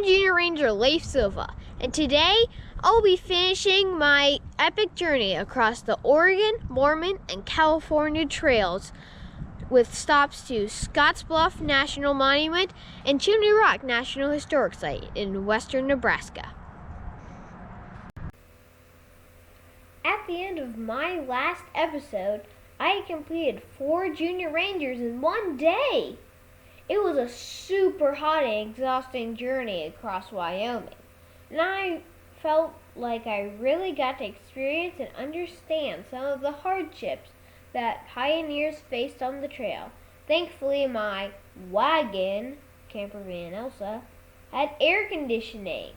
I'm Junior Ranger Leif and today I'll be finishing my epic journey across the Oregon, Mormon, and California trails with stops to Bluff National Monument and Chimney National Historic Site in western Nebraska. At the end of my last episode, I completed 4 Junior Rangers in one day. It was a super hot and exhausting journey across Wyoming, and I felt like I really got to experience and understand some of the hardships that pioneers faced on the trail. Thankfully, my wagon, camper van Elsa, had air conditioning.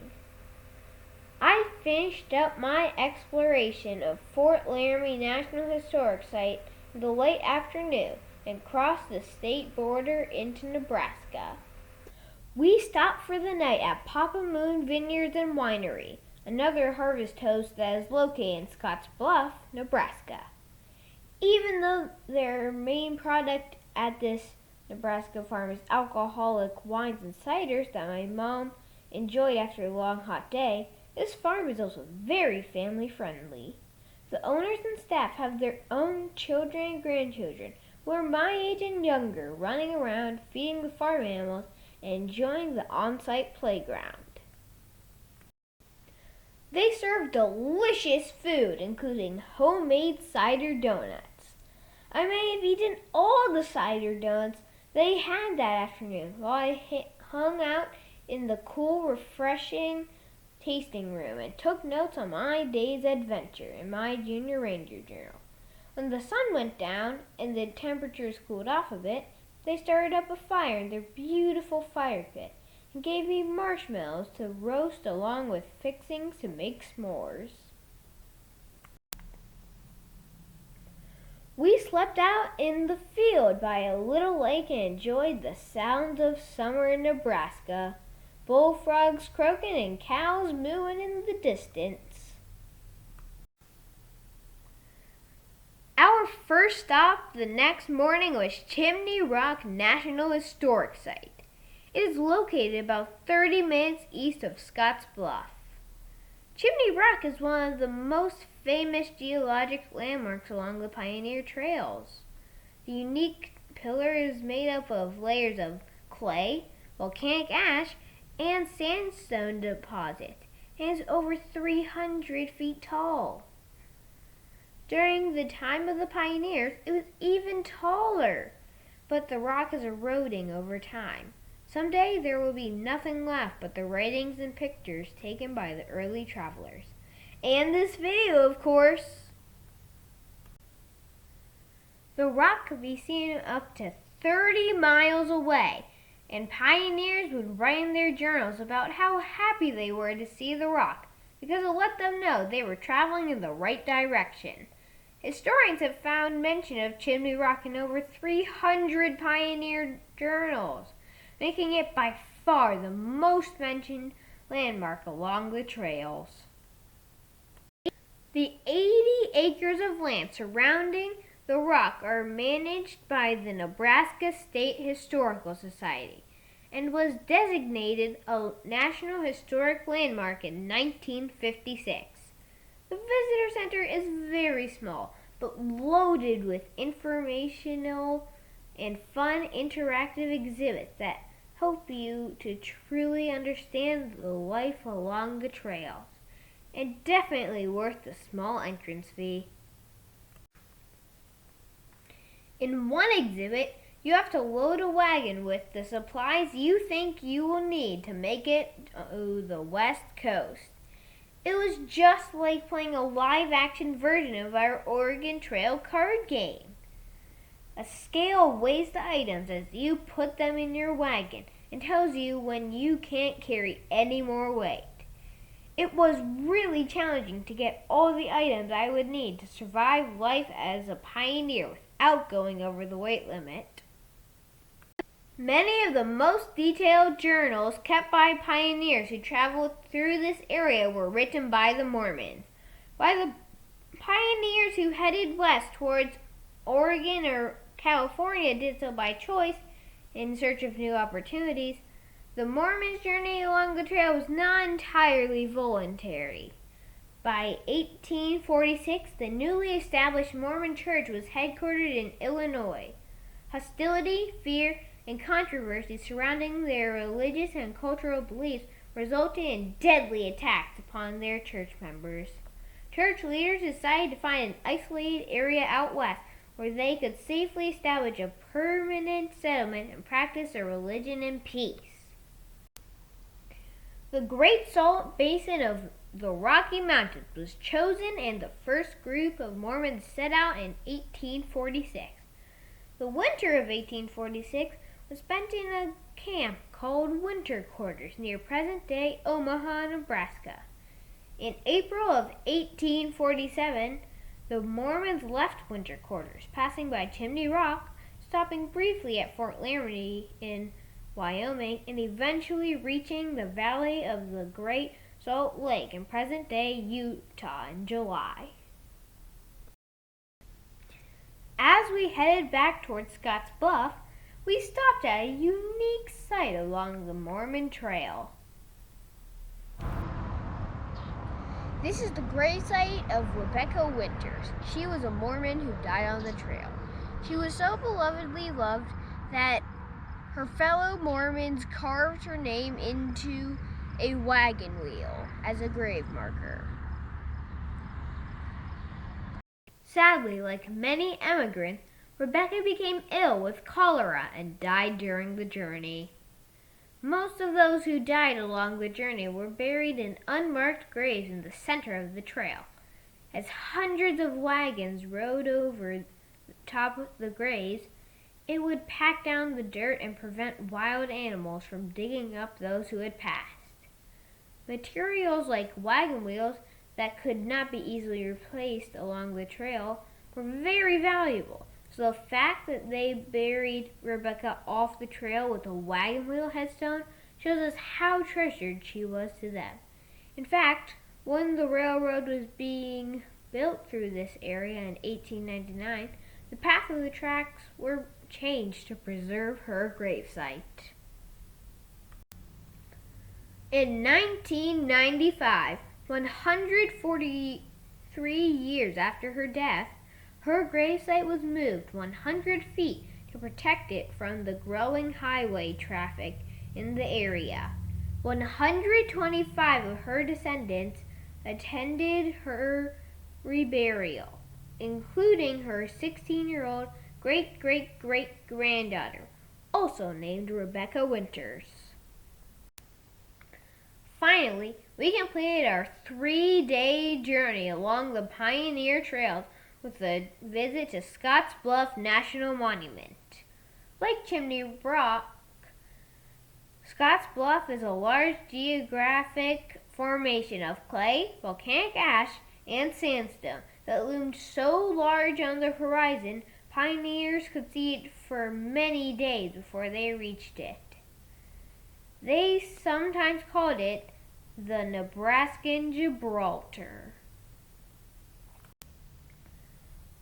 I finished up my exploration of Fort Laramie National Historic Site in the late afternoon and crossed the state border into Nebraska. We stopped for the night at Papa Moon Vineyards and Winery, another harvest host that is located in Scotts Bluff, Nebraska. Even though their main product at this Nebraska farm is alcoholic wines and ciders that my mom enjoyed after a long hot day, this farm is also very family friendly. The owners and staff have their own children and grandchildren who are my age and younger, running around, feeding the farm animals, and enjoying the on-site playground. They serve delicious food, including homemade cider donuts. I may have eaten all the cider donuts they had that afternoon while I hung out in the cool, refreshing tasting room and took notes on my day's adventure in my Junior Ranger journal. When the sun went down and the temperatures cooled off a bit, they started up a fire in their beautiful fire pit and gave me marshmallows to roast along with fixings to make s'mores. We slept out in the field by a little lake and enjoyed the sounds of summer in Nebraska, bullfrogs croaking and cows mooing in the distance. Our first stop the next morning was Chimney National Historic Site. It is located about 30 minutes east of Scotts Bluff. Chimney Rock is one of the most famous geologic landmarks along the Pioneer Trails. The unique pillar is made up of layers of clay, volcanic ash, and sandstone deposits, and is over 300 feet tall. During the time of the pioneers, it was even taller, but the rock is eroding over time. Someday there will be nothing left but the writings and pictures taken by the early travelers. And this video, of course. The rock could be seen up to 30 miles away, and pioneers would write in their journals about how happy they were to see the rock, because it let them know they were traveling in the right direction. Historians have found mention of Chimney Rock in over 300 pioneer journals, making it by far the most mentioned landmark along the trails. The 80 acres of land surrounding the rock are managed by the Nebraska State Historical Society and was designated a National Historic Landmark in 1956. The visitor center is very small, but loaded with informational and fun interactive exhibits that help you to truly understand the life along the trails, and definitely worth the small entrance fee. In one exhibit, you have to load a wagon with the supplies you think you will need to make it to the West Coast. It was just like playing a live-action version of our Oregon Trail card game. A scale weighs the items as you put them in your wagon and tells you when you can't carry any more weight. It was really challenging to get all the items I would need to survive life as a pioneer without going over the weight limit. Many of the most detailed journals kept by pioneers who traveled through this area were written by the Mormons, while the pioneers who headed west towards Oregon or California did so by choice in search of new opportunities. The Mormons' journey along the trail was not entirely voluntary. By 1846, the newly established Mormon Church was headquartered in Illinois. Hostility, fear, and controversy surrounding their religious and cultural beliefs resulted in deadly attacks upon their church members. Church leaders decided to find an isolated area out west where they could safely establish a permanent settlement and practice their religion in peace. The Great Salt Basin of the Rocky Mountains was chosen, and the first group of Mormons set out in 1846. The winter of 1846 was spent in a camp called Winter Quarters near present-day Omaha, Nebraska. In April of 1847, the Mormons left Winter Quarters, passing by Chimney Rock, stopping briefly at Fort Laramie in Wyoming, and eventually reaching the valley of the Great Salt Lake in present-day Utah in July. As we headed back towards Scotts Bluff, we stopped at a unique site along the Mormon Trail. This is the gravesite of Rebecca Winters. She was a Mormon who died on the trail. She was so belovedly loved that her fellow Mormons carved her name into a wagon wheel as a grave marker. Sadly, like many emigrants, Rebecca became ill with cholera and died during the journey. Most of those who died along the journey were buried in unmarked graves in the center of the trail. As hundreds of wagons rode over the top of the graves, it would pack down the dirt and prevent wild animals from digging up those who had passed. Materials like wagon wheels that could not be easily replaced along the trail were very valuable, so the fact that they buried Rebecca off the trail with a wagon wheel headstone shows us how treasured she was to them. In fact, when the railroad was being built through this area in 1899, the path of the tracks were changed to preserve her gravesite. In 1995, 143 years after her death, her gravesite was moved 100 feet to protect it from the growing highway traffic in the area. 125 of her descendants attended her reburial, including her 16-year-old great-great-great-granddaughter, also named Rebecca Winters. Finally, we completed our 3-day journey along the Pioneer Trails with a visit to Scotts Bluff National Monument. Like Chimney Rock, Scotts Bluff is a large geographic formation of clay, volcanic ash, and sandstone that loomed so large on the horizon, pioneers could see it for many days before they reached it. They sometimes called it the Nebraskan Gibraltar.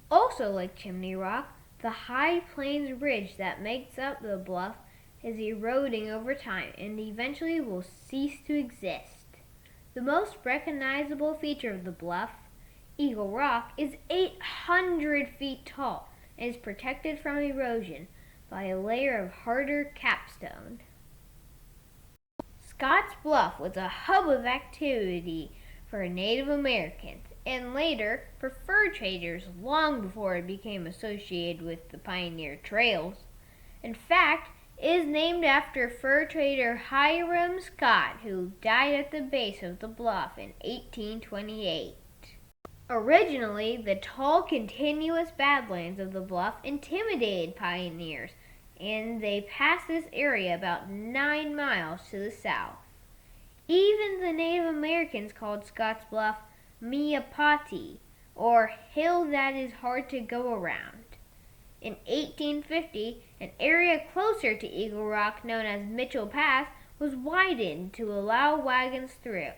Also like Chimney Rock, the High Plains Ridge that makes up the bluff is eroding over time and eventually will cease to exist. The most recognizable feature of the bluff, Eagle Rock, is 800 feet tall and is protected from erosion by a layer of harder capstone. Scotts Bluff was a hub of activity for Native Americans and later for fur traders long before it became associated with the pioneer trails. In fact, it is named after fur trader Hiram Scott, who died at the base of the bluff in 1828. Originally, the tall, continuous badlands of the bluff intimidated pioneers, and they passed this area about 9 miles to the south. Even the Native Americans called Scotts Bluff Miapati, or hill that is hard to go around. In 1850, an area closer to Eagle Rock, known as Mitchell Pass, was widened to allow wagons through,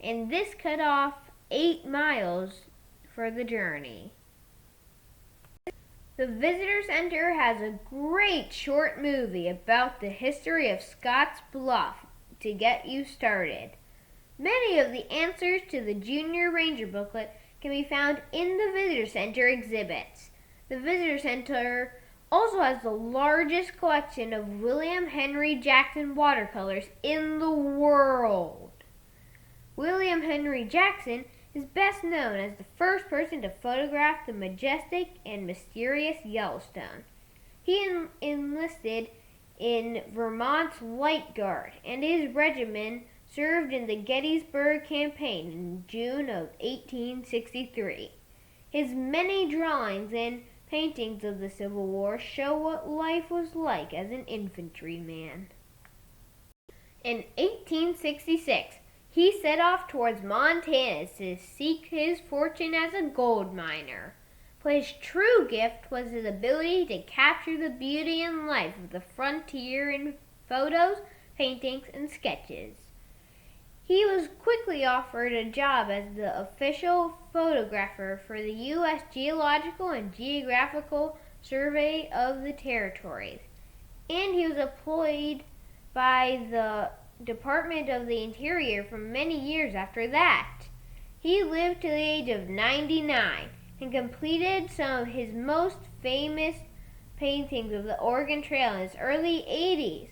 and this cut off 8 miles for the journey. The Visitor Center has a great short movie about the history of Scotts Bluff to get you started. Many of the answers to the Junior Ranger booklet can be found in the Visitor Center exhibits. The Visitor Center also has the largest collection of William Henry Jackson watercolors in the world. William Henry Jackson is best known as the first person to photograph the majestic and mysterious Yellowstone. He enlisted in Vermont's Light Guard, and his regiment served in the Gettysburg Campaign in June of 1863. His many drawings and paintings of the Civil War show what life was like as an infantryman. In 1866, he set off towards Montana to seek his fortune as a gold miner. But his true gift was his ability to capture the beauty and life of the frontier in photos, paintings, and sketches. He was quickly offered a job as the official photographer for the U.S. Geological and Geographical Survey of the Territories, and he was employed by the Department of the Interior for many years after that. He lived to the age of 99 and completed some of his most famous paintings of the Oregon Trail in his early 80s.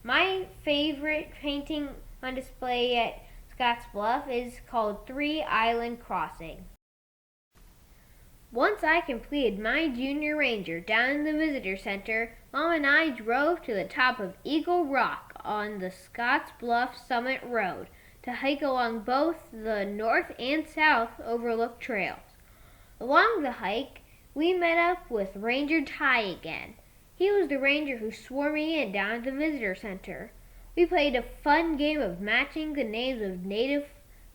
My favorite painting on display at Scotts Bluff is called 3 Island Crossing. Once I completed my Junior Ranger down in the Visitor Center, Mom and I drove to the top of Eagle Rock on the Scotts Bluff Summit Road to hike along both the north and south overlook trails. Along the hike, we met up with Ranger Ty again. He was the ranger who swore me in down at the Visitor Center. We played a fun game of matching the names of native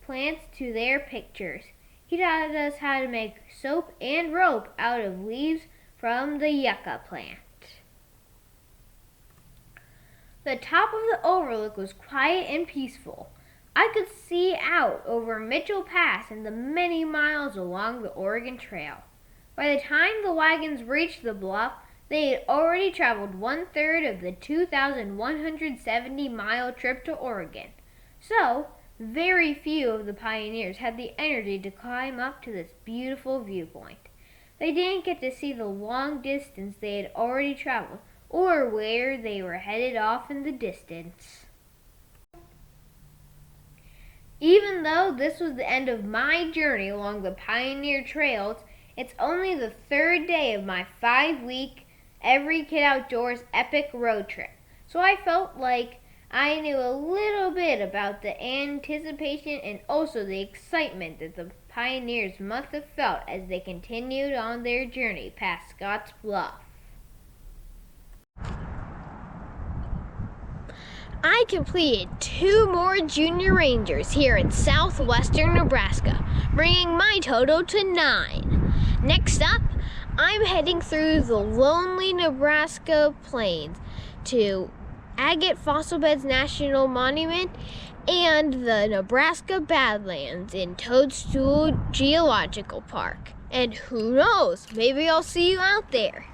plants to their pictures. He taught us how to make soap and rope out of leaves from the yucca plant. The top of the overlook was quiet and peaceful. I could see out over Mitchell Pass and the many miles along the Oregon Trail. By the time the wagons reached the bluff, they had already traveled 1/3 of the 2,170-mile trip to Oregon. So, very few of the pioneers had the energy to climb up to this beautiful viewpoint. They didn't get to see the long distance they had already traveled, or where they were headed off in the distance. Even though this was the end of my journey along the pioneer trails, it's only the 3rd day of my 5-week Every Kid Outdoors epic road trip, so I felt like I knew a little bit about the anticipation and also the excitement that the pioneers must have felt as they continued on their journey past Scotts Bluff. I completed 2 more Junior Rangers here in southwestern Nebraska, bringing my total to 9. Next up, I'm heading through the lonely Nebraska plains to Agate Fossil Beds National Monument and the Nebraska Badlands in Toadstool Geological Park. And who knows, maybe I'll see you out there.